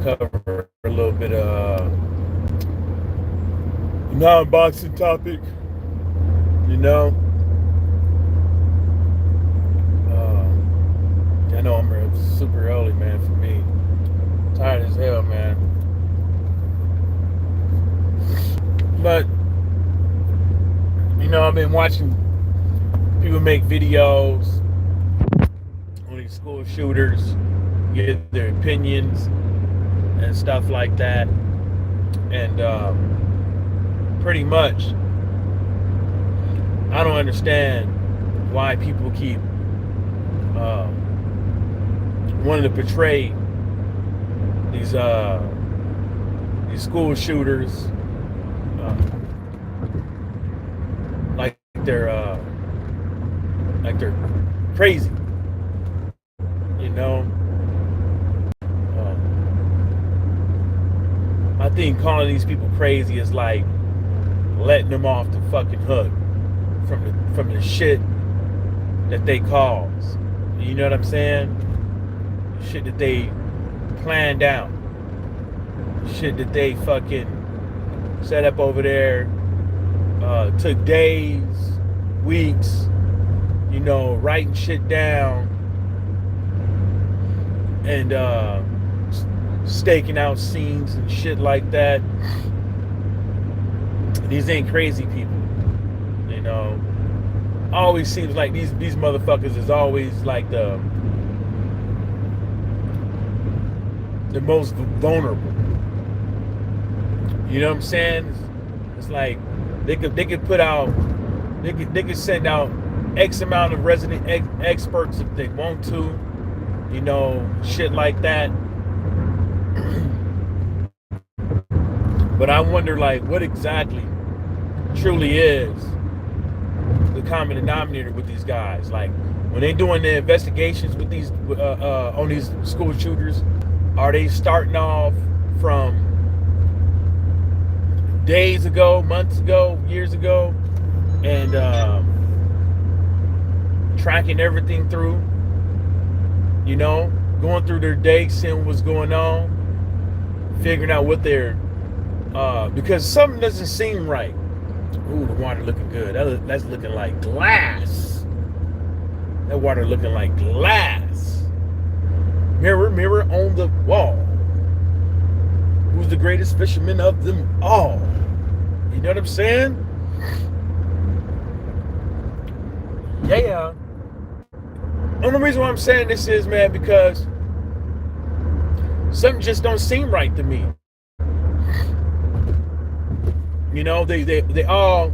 cover a little bit of non-boxing topic. You know, I know I'm super early, man. For me, tired as hell, man. But I've been watching people make videos on these school shooters, get their opinions and stuff like that, and pretty much, I don't understand why people keep wanting to portray these school shooters like they're crazy, you know. I think calling these people crazy is like letting them off the fucking hook from the shit that they cause. You know what I'm saying? Shit that they planned out. Shit that they fucking set up over there. Took days, weeks, writing shit down and staking out scenes and shit like that. These ain't crazy people, Always seems like these motherfuckers is always like the most vulnerable. You know what I'm saying? It's like they could put out, they could send out X amount of resident experts if they want to, shit like that. But I wonder, like, what exactly truly is the common denominator with these guys. Like, when they doing the investigations with these on these school shooters, are they starting off from days ago, months ago, years ago, and tracking everything through, going through their day, seeing what's going on, figuring out what they're because something doesn't seem right. Ooh, the water looking good. That's looking like glass. That water looking like glass. Mirror, mirror on the wall. Who's the greatest fisherman of them all? You know what I'm saying? Yeah. Only reason why I'm saying this is, man, because something just don't seem right to me. They all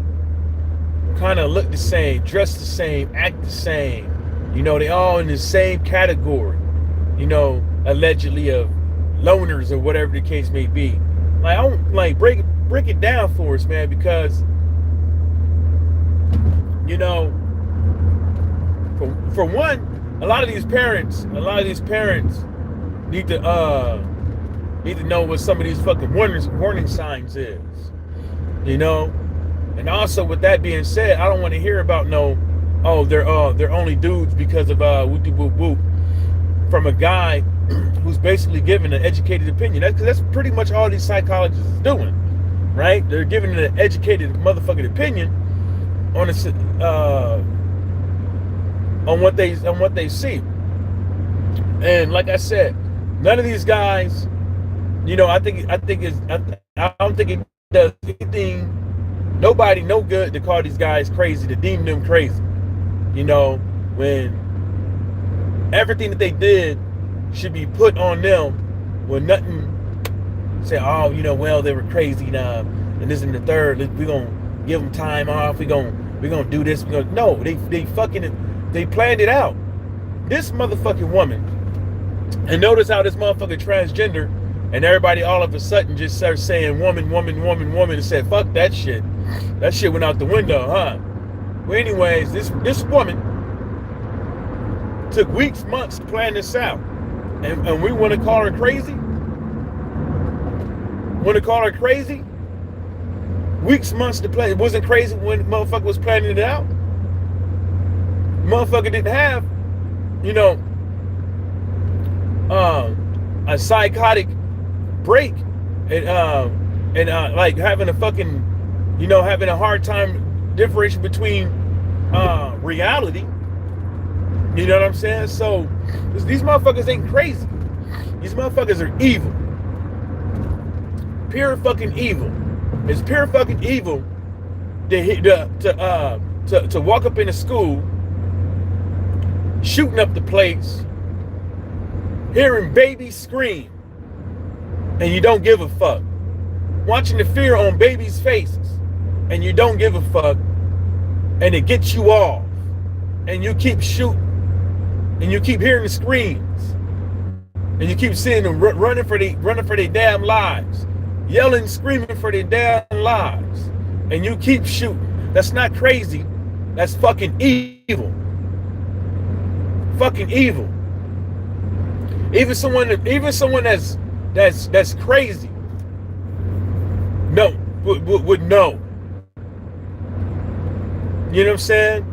kind of look the same, dress the same, act the same. They all in the same category, allegedly of loners or whatever the case may be. Like, I don't break it down for us, man, because for one, a lot of these parents need to know what some of these fucking warning signs is. And also, with that being said, I don't want to hear about they're only dudes because of whoop whoop whoop from a guy who's basically giving an educated opinion. That's pretty much all these psychologists is doing, right? They're giving an educated motherfucking opinion on what they see. And like I said, none of these guys, I don't think it does anything, nobody no good to call these guys crazy, to deem them crazy. When everything that they did should be put on them, when nothing say, oh, well, they were crazy now, and this and the third, we're gonna give them time off, we're gonna do this, no, they planned it out. This motherfucking woman, and notice how this motherfucker transgender, and everybody all of a sudden just starts saying woman, woman, woman, woman, and said, fuck that shit. That shit went out the window, huh? Well, anyways, this woman took weeks, months to plan this out. And we want to call her crazy? Want to call her crazy? Weeks, months to plan. It wasn't crazy when the motherfucker was planning it out. Motherfucker didn't have, a psychotic break and like having a fucking, having a hard time differentiating between reality. You know what I'm saying? So these motherfuckers ain't crazy. These motherfuckers are evil. Pure fucking evil. It's pure fucking evil to walk up in a school, shooting up the place, hearing babies scream, and you don't give a fuck. Watching the fear on babies' faces, and you don't give a fuck, and it gets you off, and you keep shooting, and you keep hearing the screams, and you keep seeing them running for their damn lives, yelling, screaming for their damn lives, and you keep shooting. That's not crazy. That's fucking evil. Fucking evil. Even someone that's crazy would know. You know what I'm saying?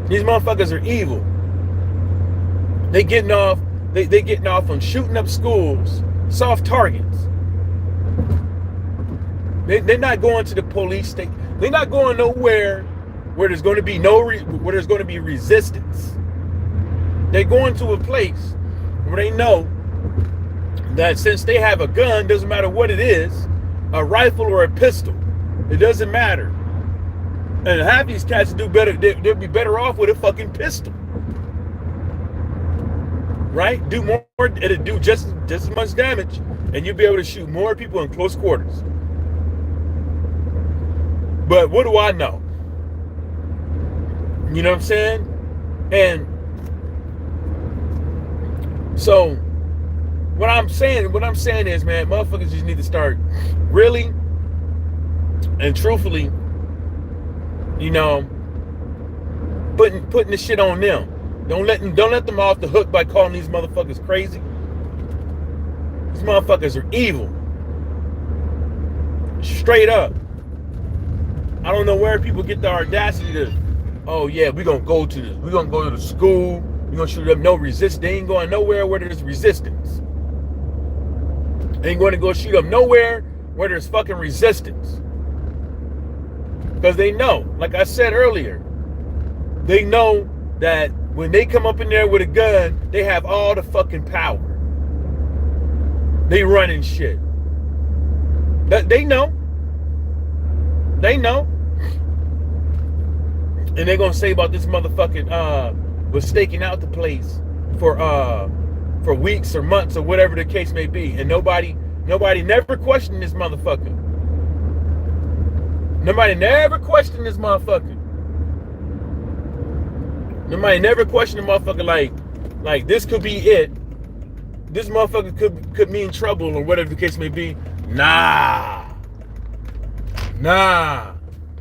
These motherfuckers are evil. They getting off on shooting up schools, soft targets. They're not going to the police station. They're not going nowhere where there's going to be where there's going to be resistance. They're going to a place where they know that since they have a gun, doesn't matter what it is, a rifle or a pistol, it doesn't matter. And half these cats do better. They'll be better off with a fucking pistol, right? Do more. It'll do just as much damage, and you'll be able to shoot more people in close quarters. But what do I know? You know what I'm saying? And so what I'm saying is, man, motherfuckers just need to start really and truthfully, putting the shit on them. Don't let them off the hook by calling these motherfuckers crazy. These motherfuckers are evil. Straight up. I don't know where people get the audacity to, oh yeah, we're gonna go to the school, we're gonna shoot up, no resist. They ain't going nowhere where there's resistance. They ain't going to go shoot up nowhere where there's fucking resistance. Because they know, like I said earlier, they know that when they come up in there with a gun, they have all the fucking power. They running shit. They know. They know. And they're gonna say about this motherfucking was staking out the place for weeks or months or whatever the case may be, and nobody never questioned this motherfucker. Nobody never questioned this motherfucker. Nobody never questioned the motherfucker like this could be it. This motherfucker could mean trouble or whatever the case may be. Nah.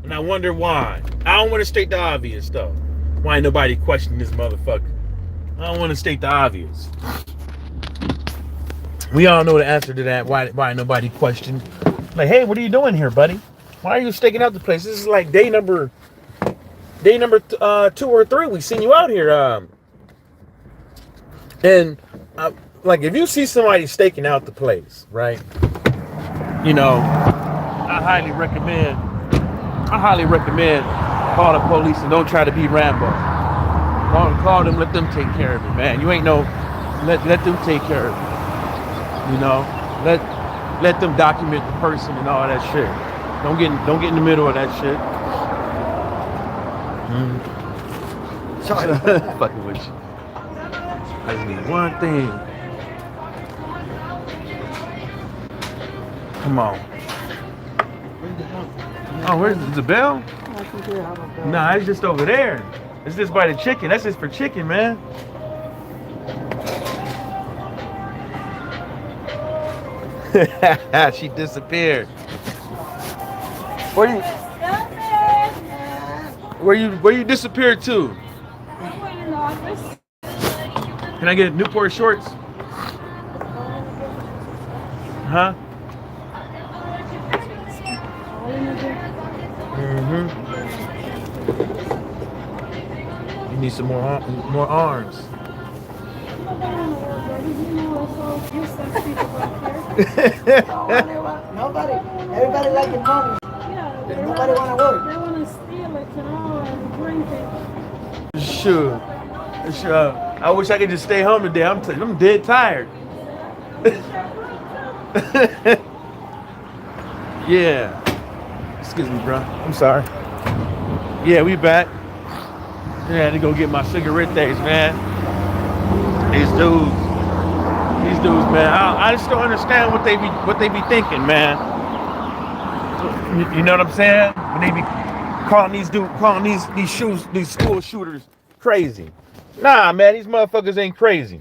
And I wonder why. I don't want to state the obvious though. Why ain't nobody questioning this motherfucker? I don't want to state the obvious. We all know the answer to that. Why nobody questioned? Like, hey, what are you doing here, buddy? Why are you staking out the place? This is like day number 2 or 3. We seen you out here. Like if you see somebody staking out the place, right? I highly recommend call the police and don't try to be Rambo. Call them, let them take care of it, man. You ain't no, let them take care of it. Let them document the person and all that shit. Don't get in the middle of that shit. Sorry. Fucking with you. I just need one thing. Come on. Oh, where's the bell? Nah, it's just over there. It's just by the chicken. That's just for chicken, man. She disappeared. Where you disappeared to? Can I get Newport shorts? Huh? You need some more arms. Nobody, everybody like the money. Yeah, Nobody want to work. they want to steal it, and drink it. Sure. Sure. I wish I could just stay home today. I'm dead tired. Yeah. Excuse me, bro. I'm sorry. Yeah, we back. I had to go get my cigarette days, man. These dudes, man. I just don't understand what they be thinking, man. You know what I'm saying? When they be calling these school shooters crazy. Nah, man, these motherfuckers ain't crazy.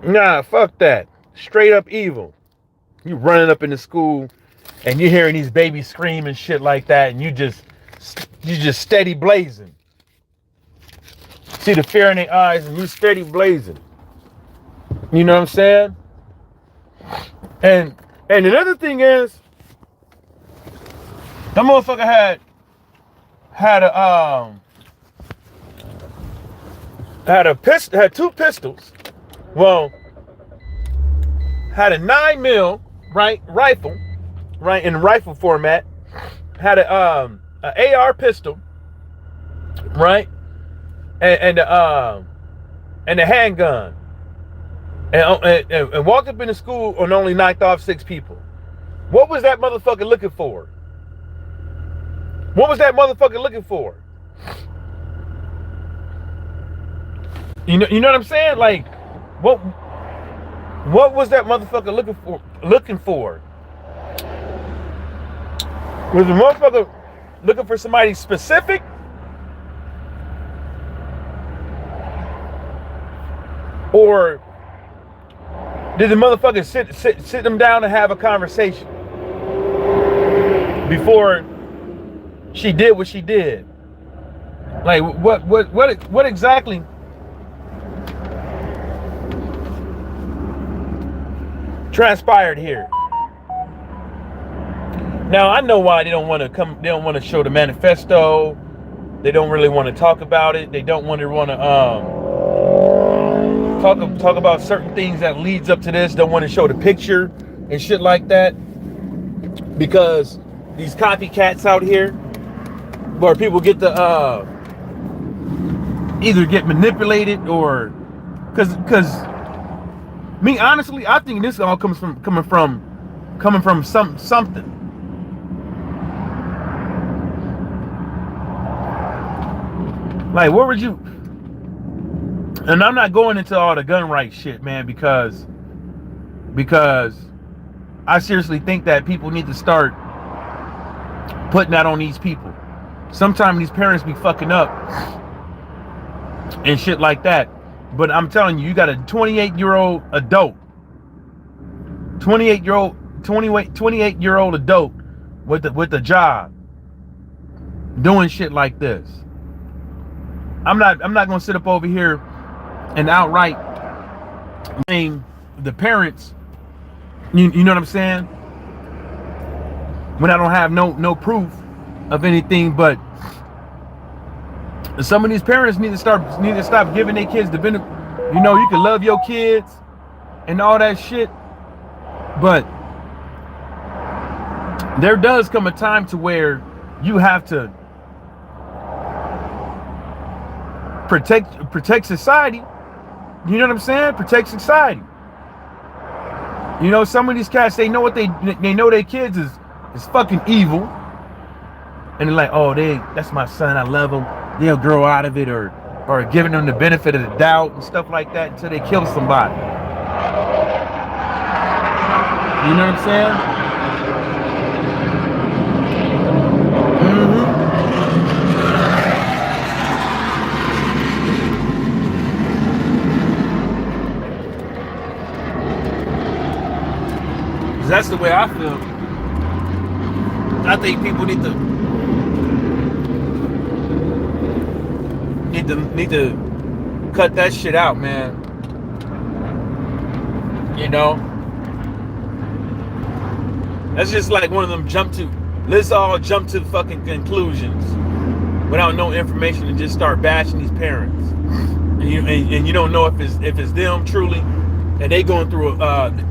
Nah, fuck that. Straight up evil. You running up in the school and you're hearing these babies scream and shit like that, and you just steady blazing. See the fear in their eyes and you steady blazing. You know what I'm saying? And another thing is, that motherfucker had two pistols. Well, had a 9mm rifle, right, in rifle format. Had a AR pistol, right, and a handgun, and walked up in the school and only knocked off 6 people. What was that motherfucker looking for? What was that motherfucker looking for? You know what I'm saying? Like, what was that motherfucker looking for? Was the motherfucker looking for somebody specific? Or did the motherfucker sit them down and have a conversation before she did what she did? Like, what exactly transpired here? Now I know why they don't want to come. They don't want to show the manifesto. They don't really want to talk about it. They don't want to talk about certain things that leads up to this. Don't want to show the picture and shit like that, because these copycats out here, where people get to either get manipulated or because me honestly, I think this all coming from something. Like, what would you? And I'm not going into all the gun rights shit, man, because I seriously think that people need to start putting that on these people. Sometimes these parents be fucking up and shit like that. But I'm telling you, you got a 28-year-old adult, 28-year-old adult with a job doing shit like this. I'm not gonna sit up over here and outright blame the parents. You know what I'm saying? When I don't have no proof of anything, but some of these parents need to stop giving their kids the benefit. You know, you can love your kids and all that shit, but there does come a time to where you have to protect society. You know what I'm saying? Protect society. You know, some of these cats, they know their kids is fucking evil, and they're like, oh, that's my son, I love him. They'll grow out of it, or giving them the benefit of the doubt and stuff like that until they kill somebody. You know what I'm saying? That's the way I feel. I think people need to cut that shit out, man. You know? That's just like one of them let's all jump to the fucking conclusions without no information and just start bashing these parents. and you don't know if it's them truly, and they going through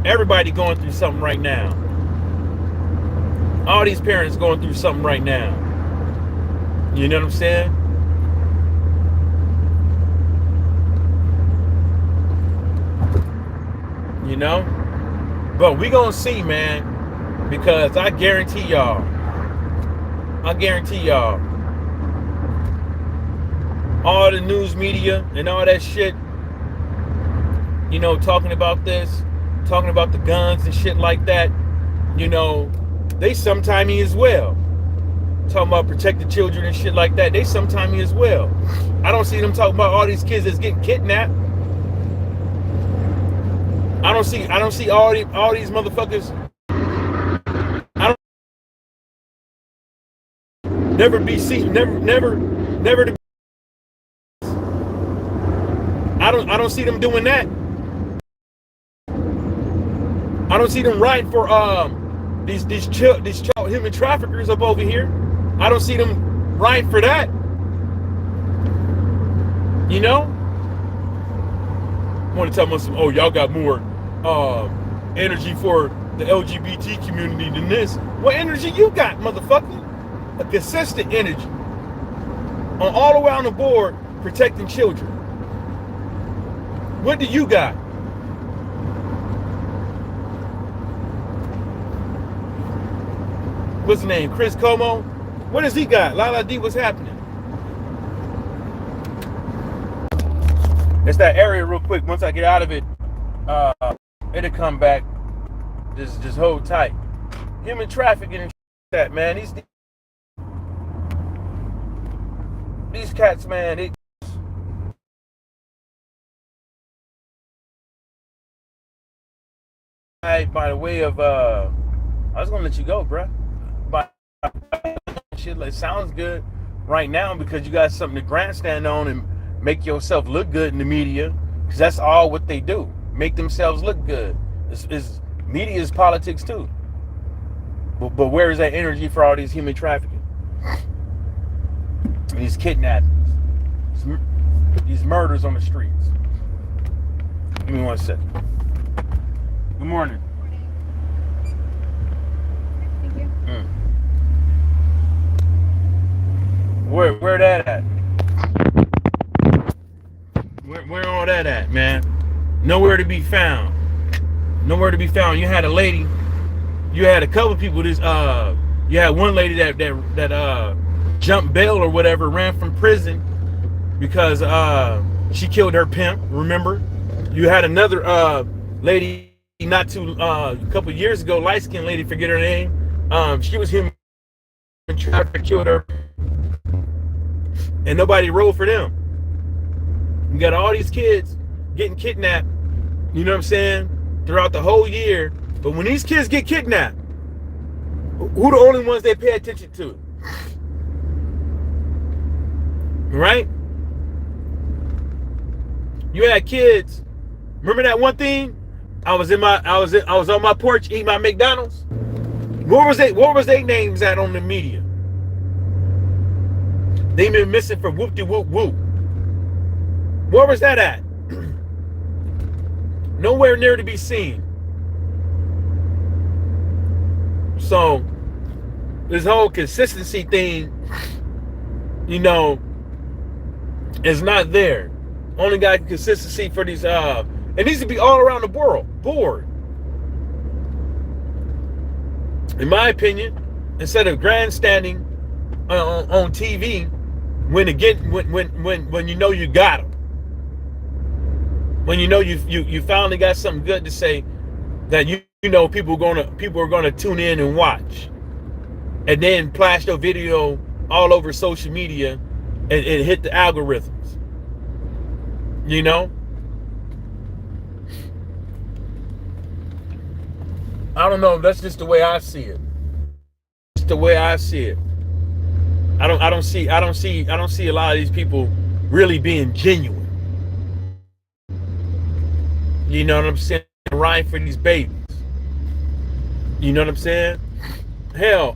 everybody going through something right now. All these parents going through something right now. You know what I'm saying? You know? But we gonna see, man, because I guarantee y'all, all the news media and all that shit, you know, talking about this, talking about the guns and shit like that, you know, they sometime me as well. Talking about protecting children and shit like that, they sometime me as well. I don't see them talking about all these kids that's getting kidnapped. I don't see all these motherfuckers. I don't never be seen, never to. I don't see them doing that. I don't see them riding for these child human traffickers up over here. I don't see them riding for that. You know? I want to tell them some, oh, y'all got more energy for the LGBT community than this. What energy you got, motherfucker? A consistent energy on all the way on the board protecting children. What do you got? What's his name? Chris Como? What does he got? Lala D, what's happening? It's that area real quick. Once I get out of it, it'll come back. Just hold tight. Human trafficking and that, man. These cats, man, they by the way of I was gonna let you go, bruh. But shit, like, sounds good right now because you got something to grandstand on and make yourself look good in the media, because that's all what they do, make themselves look good. Media is politics too. But where is that energy for all these human trafficking, these kidnappings, these murders on the streets? Give me 1 second. Good morning. Thank you. Where that at? Where all that at, man? Nowhere to be found. Nowhere to be found. You had a lady. You had a couple people. You had one lady that jumped bail or whatever, ran from prison because she killed her pimp. Remember? You had another lady not too a couple years ago, light-skinned lady, forget her name. She was human trafficked, killed her, and nobody rolled for them. You got all these kids getting kidnapped, you know what I'm saying, throughout the whole year. But when these kids get kidnapped, who the only ones they pay attention to? Right? You had kids. Remember that one thing? I was on my porch eating my McDonald's. What was they names at on the media? They been missing from whoop de whoop whoop. Where was that at? Nowhere near to be seen. So this whole consistency thing, you know, is not there. Only got consistency for these it needs to be all around the board. In my opinion, instead of grandstanding on TV when you know you got them. When you know you finally got something good to say that you know people are gonna tune in and watch, and then flash your video all over social media and hit the algorithms. You know? I don't know. That's just the way I see it. Just the way I see it. I don't see a lot of these people really being genuine. You know what I'm saying? Right for these babies. You know what I'm saying? Hell,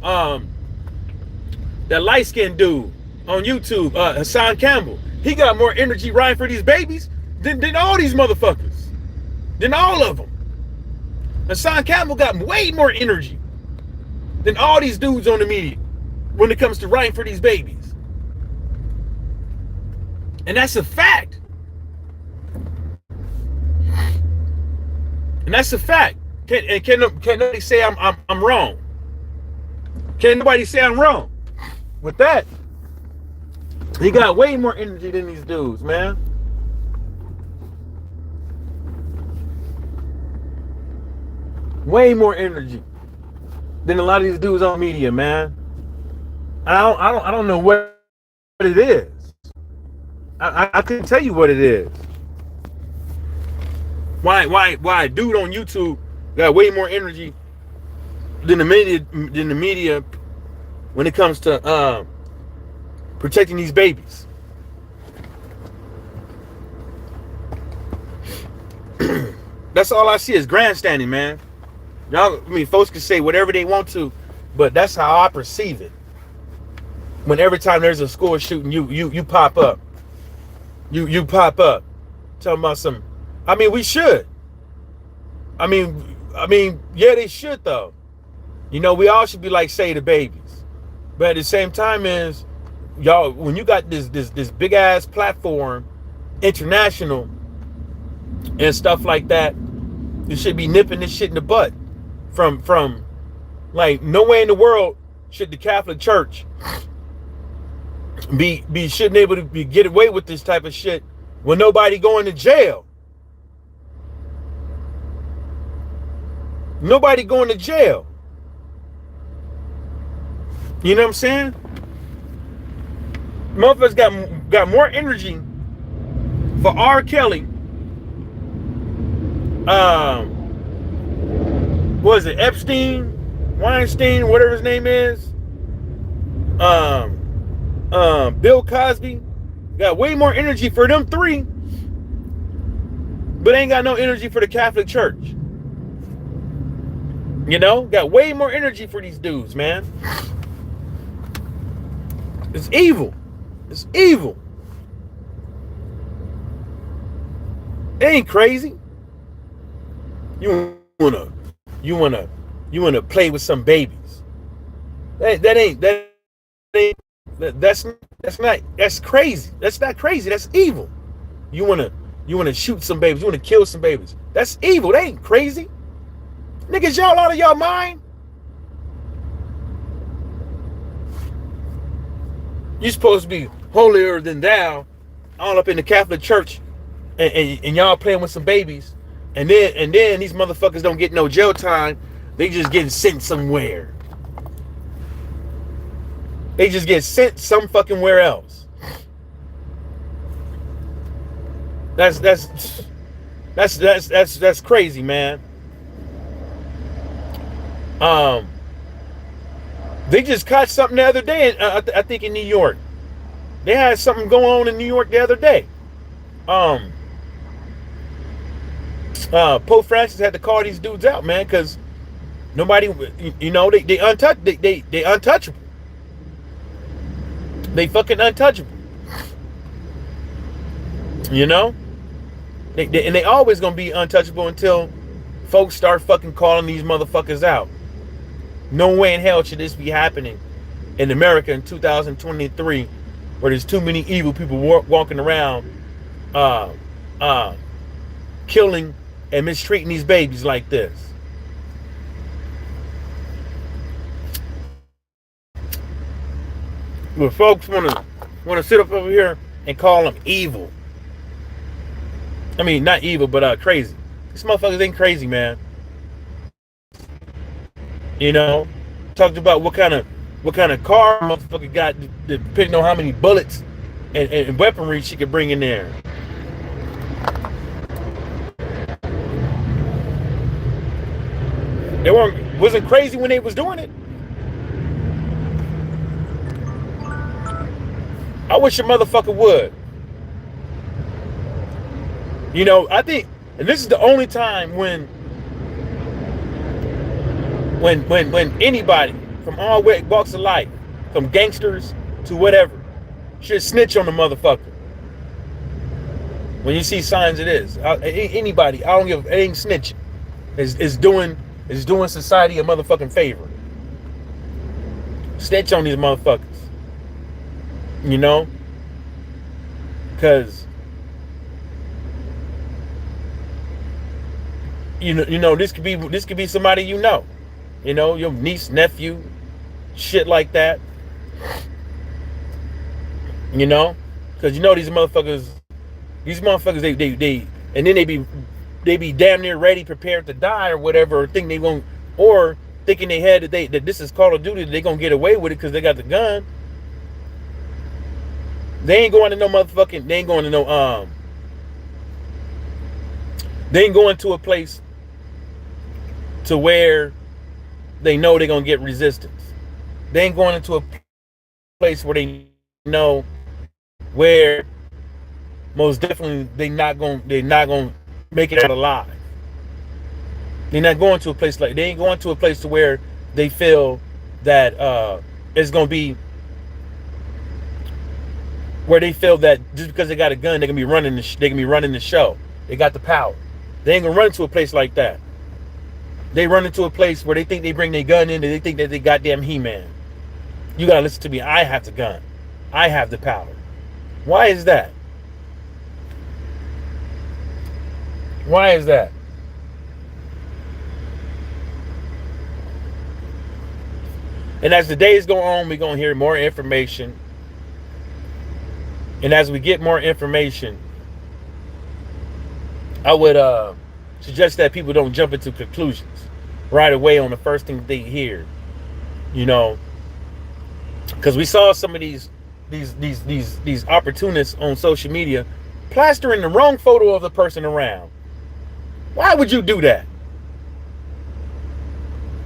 that light-skinned dude on YouTube, Hassan Campbell, he got more energy riding for these babies than all these motherfuckers. Than all of them. Hassan Campbell got way more energy than all these dudes on the media when it comes to riding for these babies. And that's a fact. And that's a fact. Can nobody say I'm wrong? Can nobody say I'm wrong? With that, he got way more energy than these dudes, man. Way more energy than a lot of these dudes on media, man. I don't know what it is. I couldn't tell you what it is. Why a dude on YouTube got way more energy than the media when it comes to protecting these babies. That's all I see is grandstanding, man. Y'all, I mean, folks can say whatever they want to, but that's how I perceive it. When every time there's a school shooting, you pop up. You pop up. Talking about some. I mean, we should. I mean, yeah, they should though. You know, we all should be like Save the Babies. But at the same time is, y'all, when you got this big ass platform, international and stuff like that, you should be nipping this shit in the butt. From like, nowhere in the world should the Catholic Church be shouldn't able to get away with this type of shit with nobody going to jail. Nobody going to jail. You know what I'm saying? Motherfuckers got more energy for R. Kelly. What is it? Epstein, Weinstein, whatever his name is. Bill Cosby. Got way more energy for them three, but ain't got no energy for the Catholic Church. You know, got way more energy for these dudes, man. It's evil. It's evil. It ain't crazy. You wanna play with some babies. That's crazy. That's not crazy. That's evil. You wanna shoot some babies. You wanna kill some babies. That's evil. That ain't crazy. Niggas, y'all out of y'all mind? You supposed to be holier than thou, all up in the Catholic Church, and y'all playing with some babies, and then these motherfuckers don't get no jail time. They just getting sent somewhere. They just get sent some fucking where else. That's crazy, man. They just caught something the other day, I think in New York. They had something going on in New York the other day. Pope Francis had to call these dudes out, man, because nobody, you know, they untouchable. They fucking untouchable. You know? And they always gonna be untouchable until folks start fucking calling these motherfuckers out. No way in hell should this be happening in America in 2023, where there's too many evil people walking around killing and mistreating these babies like this. But folks wanna sit up over here and call them evil. I mean, not evil, but crazy. These motherfuckers ain't crazy, man. You know, talked about what kind of car motherfucker got, depending on how many bullets and weaponry she could bring in there. They wasn't crazy when they was doing it. I wish a motherfucker would. You know, I think, and this is the only time when anybody from all walks of life, from gangsters to whatever, should snitch on the motherfucker. When you see signs of this, anybody, I don't give, it ain't snitching. Is doing society a motherfucking favor. Snitch on these motherfuckers. You know? Cause you know this could be somebody you know. You know, your niece, nephew, shit like that. You know? Cause you know these motherfuckers, they and then they be damn near ready, prepared to die or whatever, or think they won't, or think in their head that this is Call of Duty, that they gonna get away with it because they got the gun. They ain't going to no motherfucking, they ain't going to a place to where they know they're gonna get resistance. They ain't going into a place where they know where most definitely they're not gonna make it out alive. They're not going to a place like, they ain't going to a place to where they feel that it's gonna be, where they feel that just because they got a gun, they can be running the show. They got the power. They ain't gonna run to a place like that. They run into a place where they think they bring their gun in, and they think that they goddamn He-Man. You gotta listen to me. I have the gun. I have the power. Why is that? Why is that? And as the days go on, we're gonna hear more information. And as we get more information, I would suggest that people don't jump into conclusions right away on the first thing they hear. You know, because we saw some of these opportunists on social media plastering the wrong photo of the person around. Why would you do that?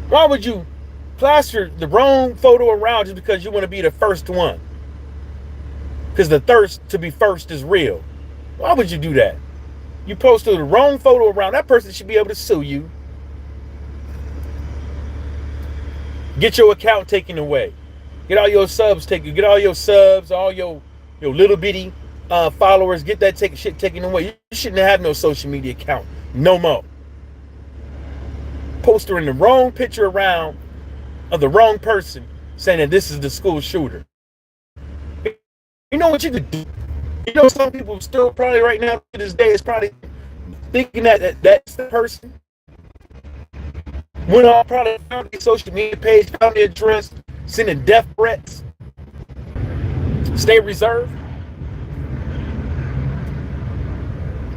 Why would you plaster the wrong photo around just because you want to be the first one? Because the thirst to be first is real. Why would you do that? You posted the wrong photo around. That person should be able to sue you. Get your account taken away. Get all your subs taken. Get all your subs, all your little bitty followers. Get that shit taken away. You shouldn't have no social media account no more. Posting the wrong picture around of the wrong person, saying that this is the school shooter. You know what you could do? You know, some people still probably right now to this day is probably thinking that that's the person. Went on, probably found their social media page, found their address, sending death threats. Stay reserved.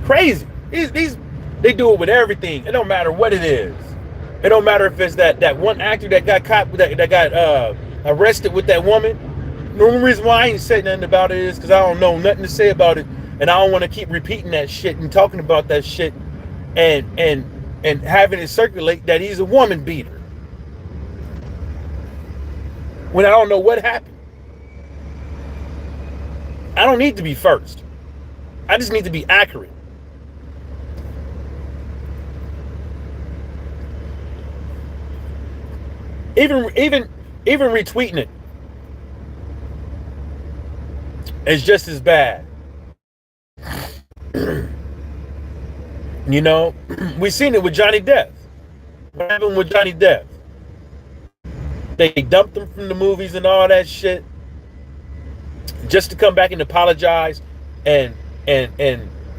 Crazy. These they do it with everything. It don't matter what it is. It don't matter if it's that one actor that got caught, that got arrested with that woman. The only reason why I ain't said nothing about it is because I don't know nothing to say about it, and I don't want to keep repeating that shit and talking about that shit, and having it circulate that he's a woman beater when I don't know what happened. I don't need to be first. I just need to be accurate. Even retweeting it is just as bad. You know, we seen it with Johnny Depp. What happened with Johnny Depp? They dumped him from the movies and all that shit, just to come back and apologize and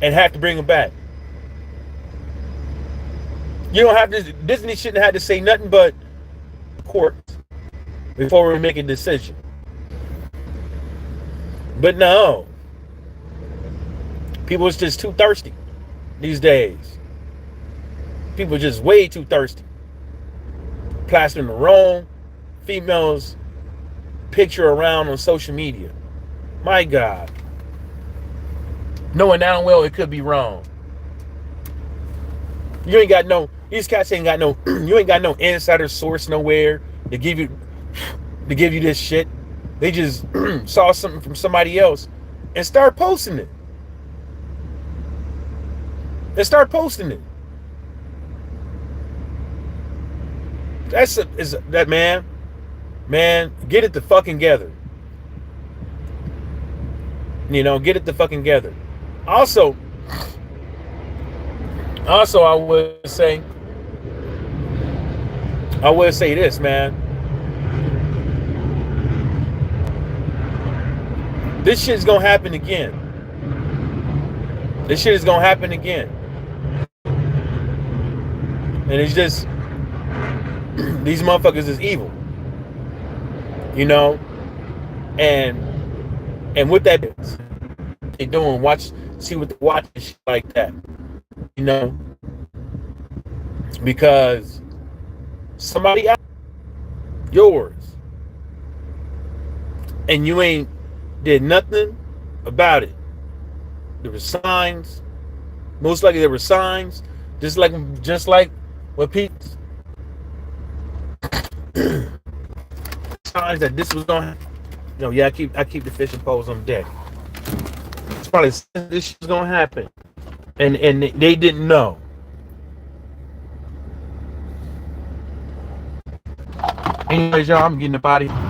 have to bring him back. You don't have to. Disney shouldn't have had to say nothing but court before we make a decision. But no, people is just too thirsty these days. People are just way too thirsty. Plastering the wrong female's picture around on social media. My God. Knowing damn well it could be wrong. You ain't got no, these cats ain't got no, you ain't got no insider source nowhere to give you this shit. They just saw something from somebody else and start posting it. Man, get it the fucking together. You know, get it the fucking together. Also, Also, I would say this, man. This shit's gonna happen again. This shit is gonna happen again. And it's just, these motherfuckers is evil. You know? And what that is, they doing, see what they watch and shit like that. You know? Because somebody else, yours, and you ain't did nothing about it. There were signs. Most likely there were signs. Just like what people signs that this was gonna happen. You know, yeah, I keep the fishing poles on deck. It's probably this shit's gonna happen. And they didn't know. Anyways, y'all, I'm getting up out of here.